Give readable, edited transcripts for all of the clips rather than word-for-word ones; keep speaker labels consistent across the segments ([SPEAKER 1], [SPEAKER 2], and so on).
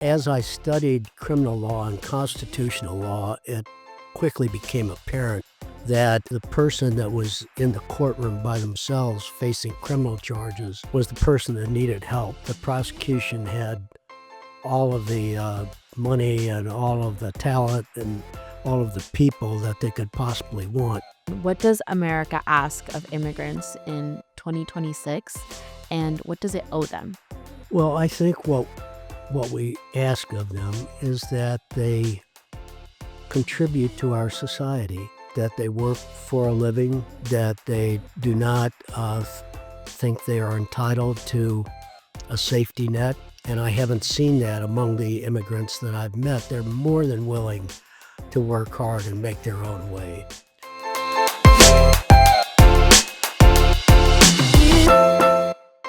[SPEAKER 1] As I studied criminal law and constitutional law, it quickly became apparent that the person that was in the courtroom by themselves facing criminal charges was the person that needed help. The prosecution had all of the money and all of the talent and all of the people that they could possibly want.
[SPEAKER 2] What does America ask of immigrants in 2026, and what does it owe them?
[SPEAKER 1] Well, I think what we ask of them is that they contribute to our society, that they work for a living, that they do not think they are entitled to a safety net. And I haven't seen that among the immigrants that I've met. They're more than willing to work hard and make their own way.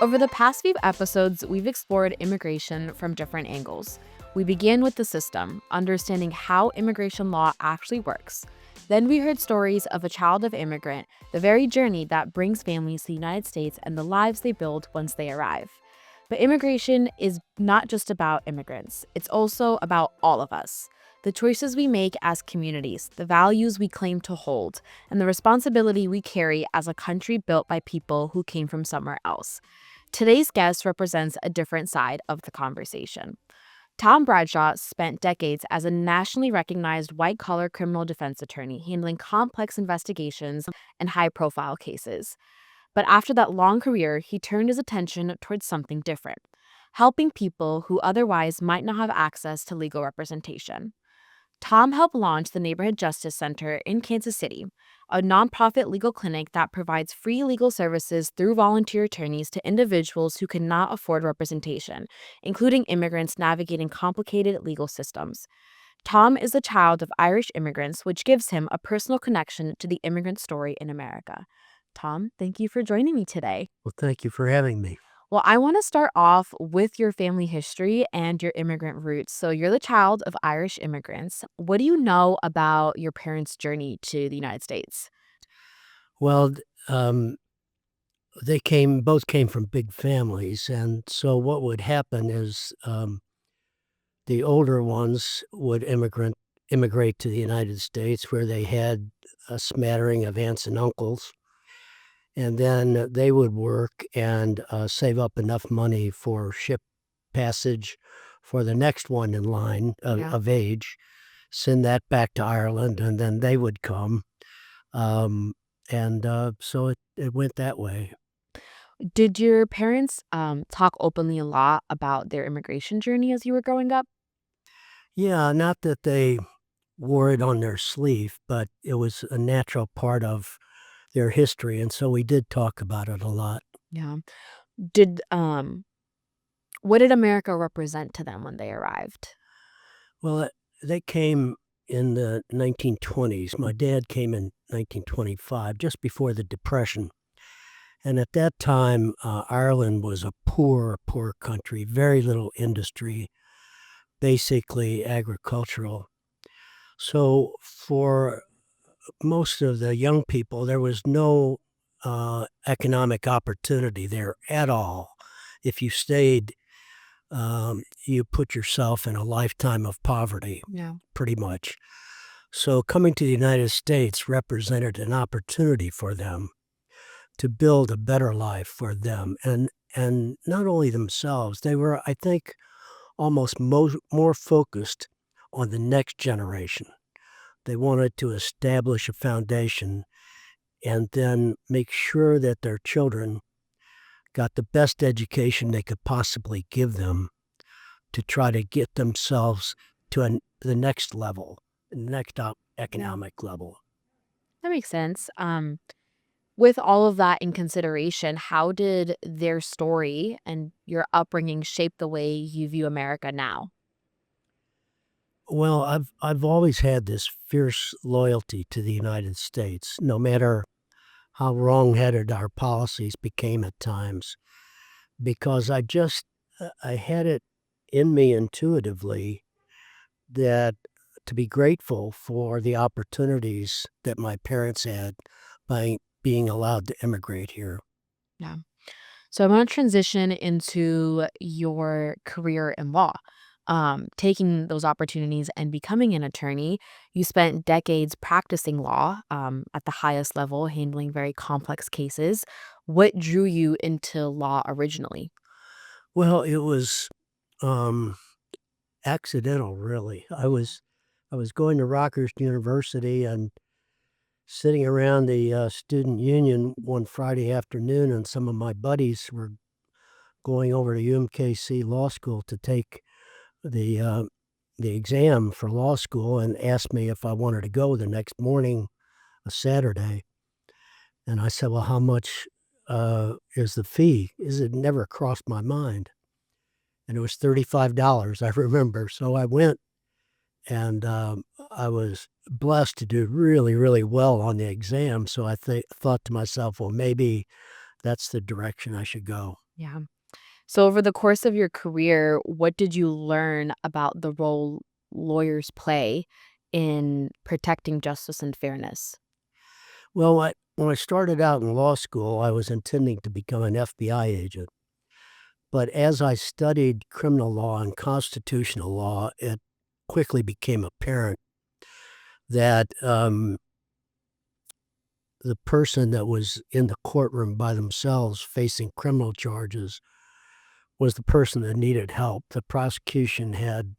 [SPEAKER 2] Over the past few episodes, we've explored immigration from different angles. We began with the system, understanding how immigration law actually works. Then we heard stories of a child of immigrant, the very journey that brings families to the United States and the lives they build once they arrive. But immigration is not just about immigrants. It's also about all of us. The choices we make as communities, the values we claim to hold, and the responsibility we carry as a country built by people who came from somewhere else. Today's guest represents a different side of the conversation. Tom Bradshaw spent decades as a nationally recognized white-collar criminal defense attorney handling complex investigations and high-profile cases. But after that long career, he turned his attention towards something different, helping people who otherwise might not have access to legal representation. Tom helped launch the Neighborhood Justice Center in Kansas City, a nonprofit legal clinic that provides free legal services through volunteer attorneys to individuals who cannot afford representation, including immigrants navigating complicated legal systems. Tom is the child of Irish immigrants, which gives him a personal connection to the immigrant story in America. Tom, thank you for joining me today.
[SPEAKER 1] Well, thank you for having me.
[SPEAKER 2] Well, I want to start off with your family history and your immigrant roots. So, you're the child of Irish immigrants. What do you know about your parents' journey to the United States?
[SPEAKER 1] Well, they both came from big families, and so what would happen is the older ones would immigrate to the United States, where they had a smattering of aunts and uncles, and then they would work and save up enough money for ship passage for the next one in line
[SPEAKER 2] Yeah.
[SPEAKER 1] of age, send that back to Ireland, and then they would come. So it went that way.
[SPEAKER 2] Did your parents talk openly a lot about their immigration journey as you were growing up?
[SPEAKER 1] Yeah, not that they wore it on their sleeve, but it was a natural part of their history, and so we did talk about it a lot.
[SPEAKER 2] Yeah. Did what did America represent to them when they arrived?
[SPEAKER 1] Well, they came in the 1920s. My dad came in 1925, just before the Depression. And at that time, Ireland was a poor, poor country, very little industry, basically agricultural. So for most of the young people, there was no economic opportunity there at all. If you stayed, you put yourself in a lifetime of poverty,
[SPEAKER 2] Yeah.
[SPEAKER 1] pretty much. So coming to the United States represented an opportunity for them to build a better life for them, and not only themselves. They were, I think, almost more focused on the next generation. They wanted to establish a foundation and then make sure that their children got the best education they could possibly give them to try to get themselves to the next level, the next economic level.
[SPEAKER 2] That makes sense. With all of that in consideration, how did their story and your upbringing shape the way you view America now?
[SPEAKER 1] Well, I've always had this fierce loyalty to the United States, no matter how wrong-headed our policies became at times, because I had it in me intuitively that to be grateful for the opportunities that my parents had by being allowed to immigrate here.
[SPEAKER 2] Yeah. So I want to transition into your career in law. taking those opportunities and becoming an attorney. You spent decades practicing law at the highest level, handling very complex cases. What drew you into law originally?
[SPEAKER 1] Well, it was, um, accidental, really. I was going to Rockhurst University and sitting around the, student union one Friday afternoon, and some of my buddies were going over to UMKC Law School to take the, uh, the exam for law school and asked me if I wanted to go the next morning, a Saturday. And I said, "Well, how much, is the fee?" It never crossed my mind, and it was $35, I remember. So I went, and, I was blessed to do really, really well on the exam, so thought to myself, "Well, maybe that's the direction I should go."
[SPEAKER 2] Yeah. So, over the course of your career, what did you learn about the role lawyers play in protecting justice and fairness?
[SPEAKER 1] Well, when I started out in law school, I was intending to become an FBI agent. But as I studied criminal law and constitutional law, it quickly became apparent that the person that was in the courtroom by themselves facing criminal charges was the person that needed help. The prosecution had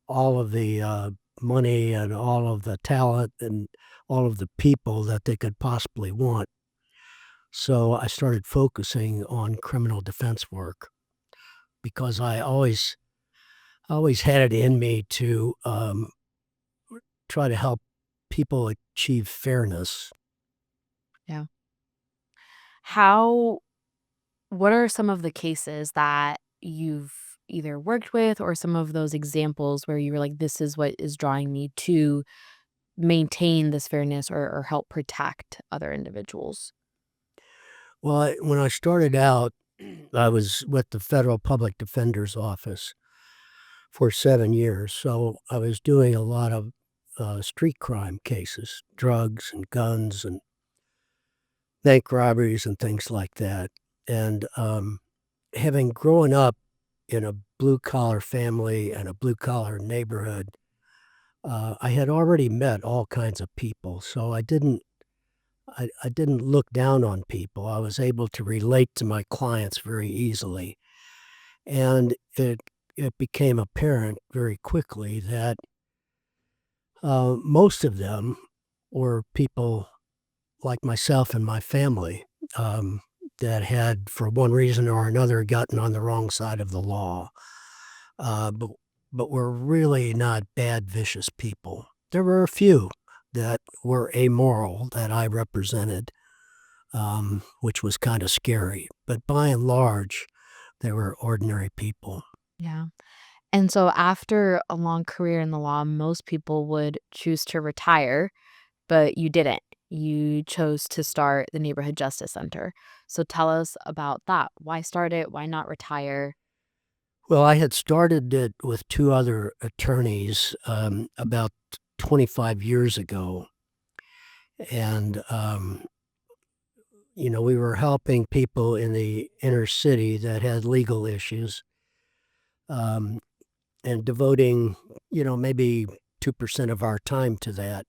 [SPEAKER 1] all of the money and all of the talent and all of the people that they could possibly want. So I started focusing on criminal defense work because I always had it in me to try to help people achieve fairness.
[SPEAKER 2] Yeah. How What are some of the cases that you've either worked with or some of those examples where you were like, this is what is drawing me to maintain this fairness or help protect other individuals?
[SPEAKER 1] Well, when I started out, I was with the Federal Public Defender's Office for 7 years. So I was doing a lot of street crime cases, drugs and guns and bank robberies and things like that. And having grown up in a blue collar family and a blue collar neighborhood, I had already met all kinds of people. So I didn't look down on people. I was able to relate to my clients very easily. And it became apparent very quickly that most of them were people like myself and my family, that had, for one reason or another, gotten on the wrong side of the law, uh, but but were really not bad, vicious people. There were a few that were amoral that I represented, which was kind of scary. But by and large, they were ordinary people.
[SPEAKER 2] Yeah. And so after a long career in the law, most people would choose to retire, but you didn't. You chose to start the Neighborhood Justice Center. So tell us about that. Why start it? Why not retire?
[SPEAKER 1] Well, I had started it with two other attorneys about 25 years ago. And, we were helping people in the inner city that had legal issues, um, and devoting, maybe 2% of our time to that.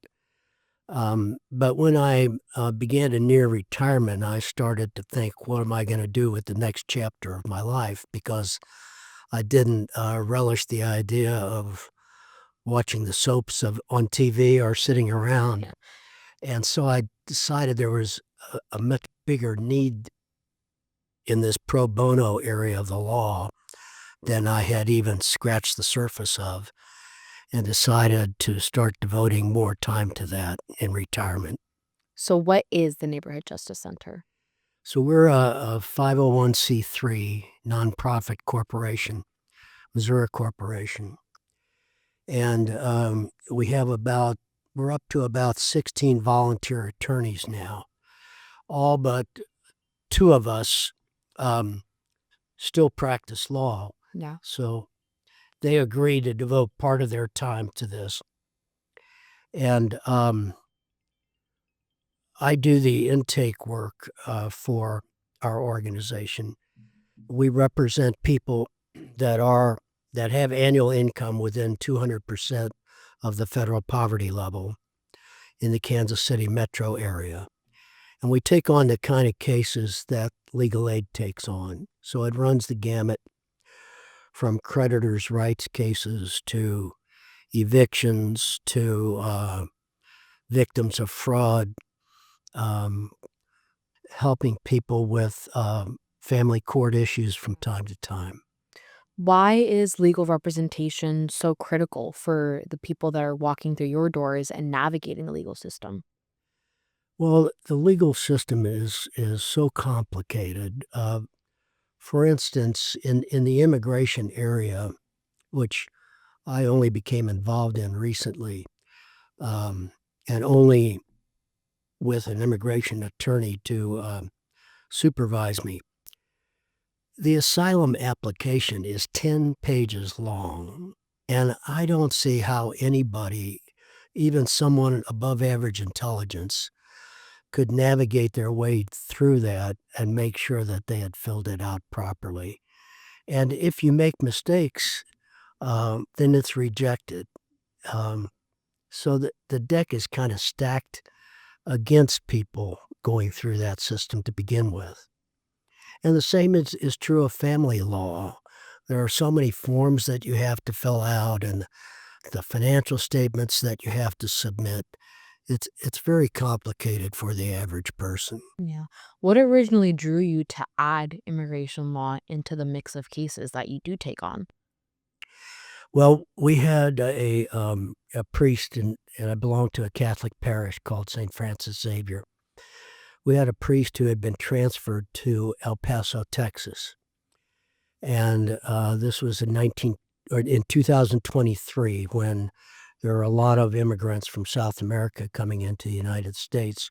[SPEAKER 1] But when I began to near retirement, I started to think, what am I going to do with the next chapter of my life? Because I didn't relish the idea of watching the soaps on TV or sitting around.
[SPEAKER 2] Yeah.
[SPEAKER 1] And so I decided there was a much bigger need in this pro bono area of the law than I had even scratched the surface of, and decided to start devoting more time to that in retirement.
[SPEAKER 2] So what is the Neighborhood Justice Center?
[SPEAKER 1] So we're a 501c3 nonprofit corporation, Missouri corporation, and we're up to about 16 volunteer attorneys now. All but two of us um, still practice law,
[SPEAKER 2] Yeah.
[SPEAKER 1] so they agreed to devote part of their time to this. And I do the intake work for our organization. We represent people that are that have annual income within 200% of the federal poverty level in the Kansas City metro area. And we take on the kind of cases that legal aid takes on. So it runs the gamut from creditors' rights cases to evictions to victims of fraud, um, helping people with family court issues from time to time.
[SPEAKER 2] Why is legal representation so critical for the people that are walking through your doors and navigating the legal system?
[SPEAKER 1] Well, the legal system is so complicated. For instance, in the immigration area, which I only became involved in recently, um, and only with an immigration attorney to supervise me. The asylum application is 10 pages long, and I don't see how anybody, even someone above average intelligence, could navigate their way through that and make sure that they had filled it out properly. And if you make mistakes, then it's rejected. Um, so the deck is kind of stacked against people going through that system to begin with. And the same is true of family law. There are so many forms that you have to fill out and the financial statements that you have to submit. It's very complicated for the average person.
[SPEAKER 2] Yeah. What originally drew you to add immigration law into the mix of cases that you do take on?
[SPEAKER 1] Well, we had a priest, and I belonged to a Catholic parish called St. Francis Xavier. We had a priest who had been transferred to El Paso, Texas, and this was in 2023 when there were a lot of immigrants from South America coming into the United States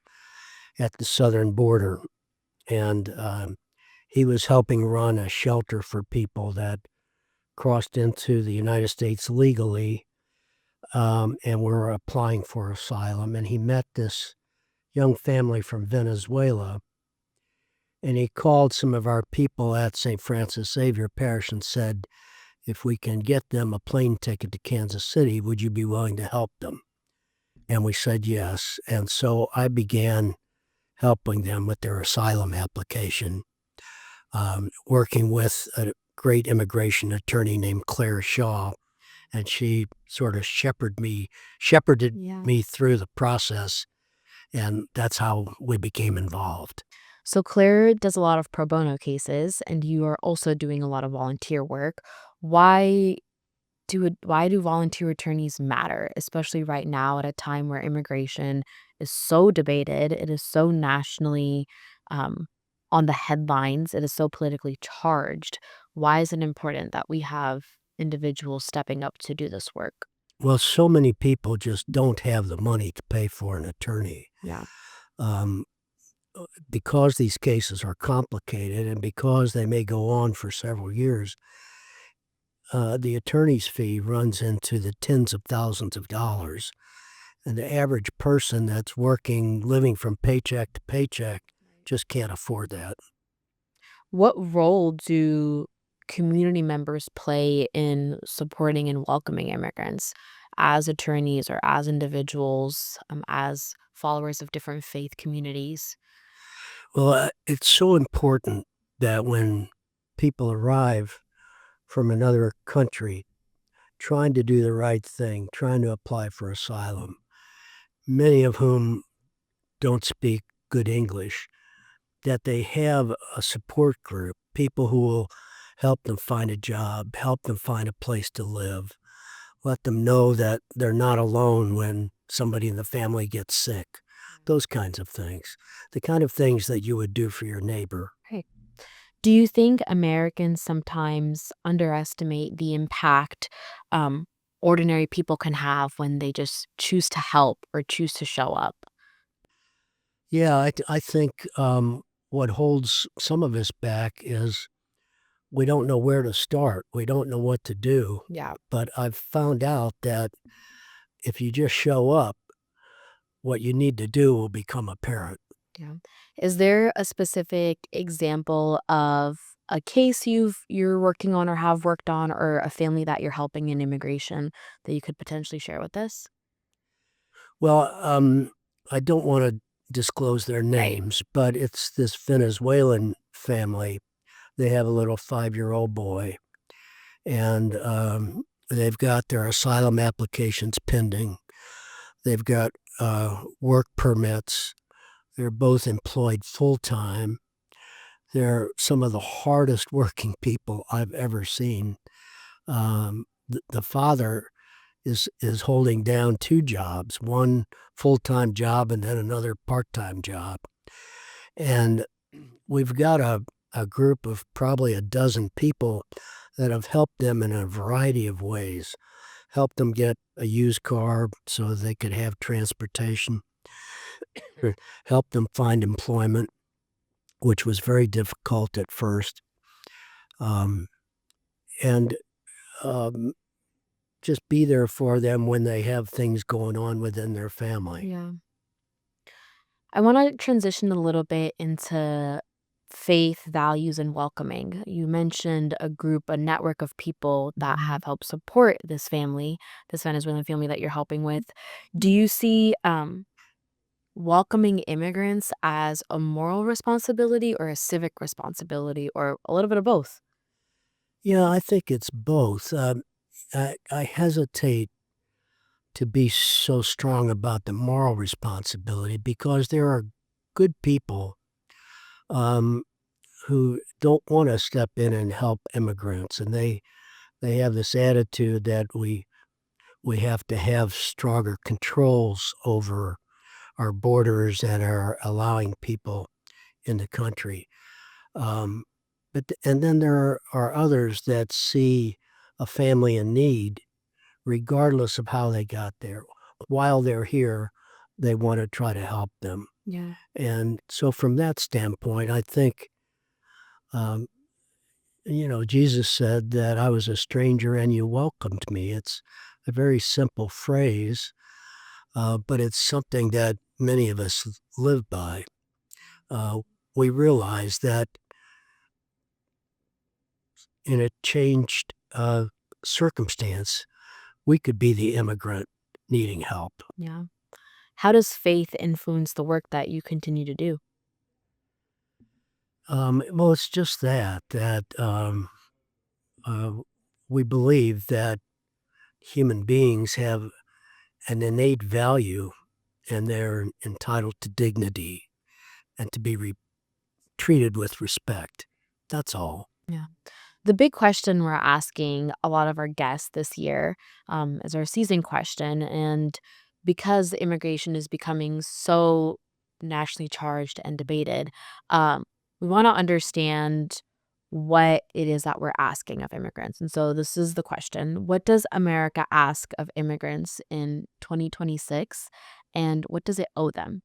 [SPEAKER 1] at the southern border, and he was helping run a shelter for people that crossed into the United States legally and were applying for asylum. And he met this young family from Venezuela, and he called some of our people at St. Francis Xavier Parish and said, if we can get them a plane ticket to Kansas City, would you be willing to help them? And we said yes. And so I began helping them with their asylum application, working with a great immigration attorney named Claire Shaw. And she sort of shepherded
[SPEAKER 2] Yeah.
[SPEAKER 1] me through the process. And that's how we became involved.
[SPEAKER 2] So Claire does a lot of pro bono cases, and you are also doing a lot of volunteer work. Why why do volunteer attorneys matter, especially right now at a time where immigration is so debated, it is so nationally um, on the headlines, it is so politically charged. Why is it important that we have individuals stepping up to do this work?
[SPEAKER 1] Well, so many people just don't have the money to pay for an attorney.
[SPEAKER 2] Yeah.
[SPEAKER 1] Um, because these cases are complicated and because they may go on for several years, the attorney's fee runs into the tens of thousands of dollars. And the average person that's working, living from paycheck to paycheck, just can't afford that.
[SPEAKER 2] What role do community members play in supporting and welcoming immigrants as attorneys or as individuals, as followers of different faith communities?
[SPEAKER 1] Well, it's so important that when people arrive from another country trying to do the right thing, trying to apply for asylum, many of whom don't speak good English, that they have a support group, people who will help them find a job, help them find a place to live, let them know that they're not alone when somebody in the family gets sick, those kinds of things, the kind of things that you would do for your neighbor.
[SPEAKER 2] Right. Do you think Americans sometimes underestimate the impact um, ordinary people can have when they just choose to help or choose to show up?
[SPEAKER 1] Yeah, I think what holds some of us back is we don't know where to start. We don't know what to do.
[SPEAKER 2] Yeah.
[SPEAKER 1] But I've found out that if you just show up, what you need to do will become apparent.
[SPEAKER 2] Yeah. Is there a specific example of a case you're working on or have worked on, or a family that you're helping in immigration that you could potentially share with us?
[SPEAKER 1] Well, I don't want to disclose their
[SPEAKER 2] Right.
[SPEAKER 1] names, but it's this Venezuelan family. They have a little 5-year-old boy, and they've got their asylum applications pending. They've got work permits. They're both employed full time. They're some of the hardest working people I've ever seen. The father is holding down two jobs, one full-time job and then another part-time job. And we've got a group of probably a dozen people that have helped them in a variety of ways. Helped them get a used car so they could have transportation, helped them find employment, which was very difficult at first. Um, and um, just be there for them when they have things going on within their family.
[SPEAKER 2] Yeah. I want to transition a little bit into faith, values, and welcoming. You mentioned a group, a network of people that have helped support this family, this Venezuelan family that you're helping with. Do you see welcoming immigrants as a moral responsibility or a civic responsibility, or a little bit of both?
[SPEAKER 1] Yeah, I think it's both. I hesitate to be so strong about the moral responsibility because there are good people um, who don't want to step in and help immigrants, and they have this attitude that we have to have stronger controls over our borders and are allowing people in the country. Um, and then there are others that see a family in need, regardless of how they got there. While they're here, they want to try to help them.
[SPEAKER 2] Yeah.
[SPEAKER 1] And so, from that standpoint, I think, um, Jesus said that I was a stranger and you welcomed me. It's a very simple phrase, but it's something that many of us live by. Uh, we realize that in a changed circumstance, we could be the immigrant needing help.
[SPEAKER 2] Yeah. How does faith influence the work that you continue to do?
[SPEAKER 1] Well, it's just that uh, we believe that human beings have an innate value and they're entitled to dignity and to be treated with respect. That's all.
[SPEAKER 2] Yeah. The big question we're asking a lot of our guests this year is our season question. And because immigration is becoming so nationally charged and debated, um, we want to understand what it is that we're asking of immigrants. And so this is the question: what does America ask of immigrants in 2026? And what does it owe them?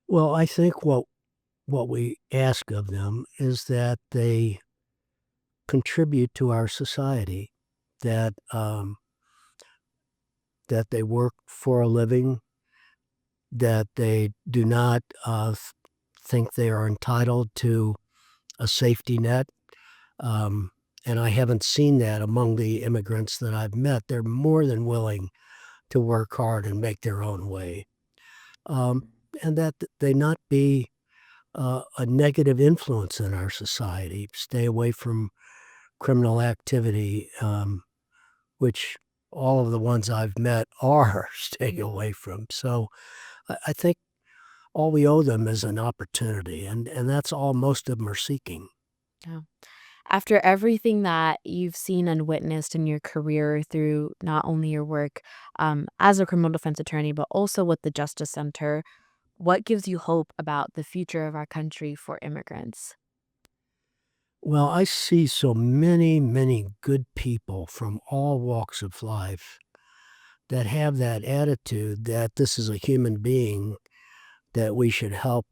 [SPEAKER 1] Well, I think what we ask of them is that they contribute to our society, that that they work for a living, that they do not think they are entitled to a safety net. Um, and I haven't seen that among the immigrants that I've met. They're more than willing to work hard and make their own way. And that they not be a negative influence in our society, stay away from criminal activity, which all of the ones I've met are staying away from. So I think all we owe them is an opportunity, and that's all most of them are seeking.
[SPEAKER 2] Yeah. After everything that you've seen and witnessed in your career through not only your work as a criminal defense attorney, but also with the Justice Center, what gives you hope about the future of our country for immigrants?
[SPEAKER 1] Well, I see so many, many good people from all walks of life that have that attitude that this is a human being that we should help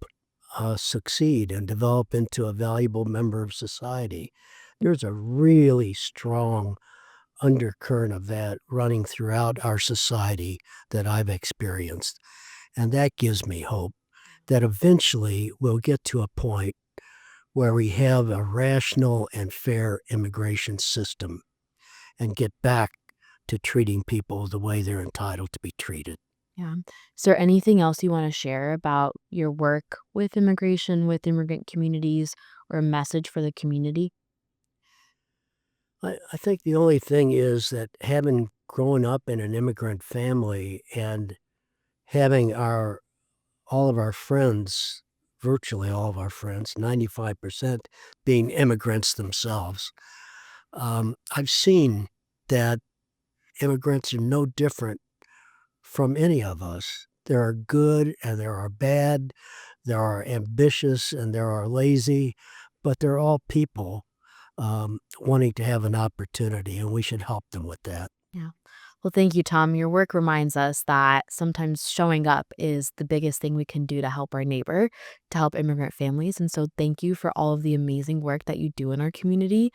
[SPEAKER 1] succeed and develop into a valuable member of society. There's a really strong undercurrent of that running throughout our society that I've experienced. And that gives me hope that eventually we'll get to a point where we have a rational and fair immigration system and get back to treating people the way they're entitled to be treated.
[SPEAKER 2] Yeah. Is there anything else you want to share about your work with immigration, with immigrant communities, or a message for the community?
[SPEAKER 1] I think the only thing is that having grown up in an immigrant family and having all of our friends, virtually all of our friends, 95% being immigrants themselves, I've seen that immigrants are no different from any of us. There are good and there are bad, there are ambitious and there are lazy, but they're all people wanting to have an opportunity, and we should help them with that.
[SPEAKER 2] Yeah. Well, thank you, Tom. Your work reminds us that sometimes showing up is the biggest thing we can do to help our neighbor, to help immigrant families. And so, thank you for all of the amazing work that you do in our community.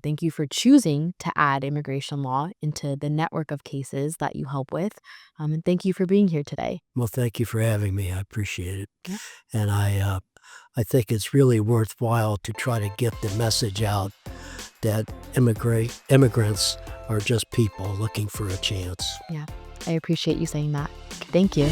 [SPEAKER 2] Thank you for choosing to add immigration law into the network of cases that you help with. And thank you for being here today.
[SPEAKER 1] Well, thank you for having me. I appreciate it.
[SPEAKER 2] Yeah.
[SPEAKER 1] And I think it's really worthwhile to try to get the message out that immigrants are just people looking for a chance.
[SPEAKER 2] Yeah. I appreciate you saying that. Thank you.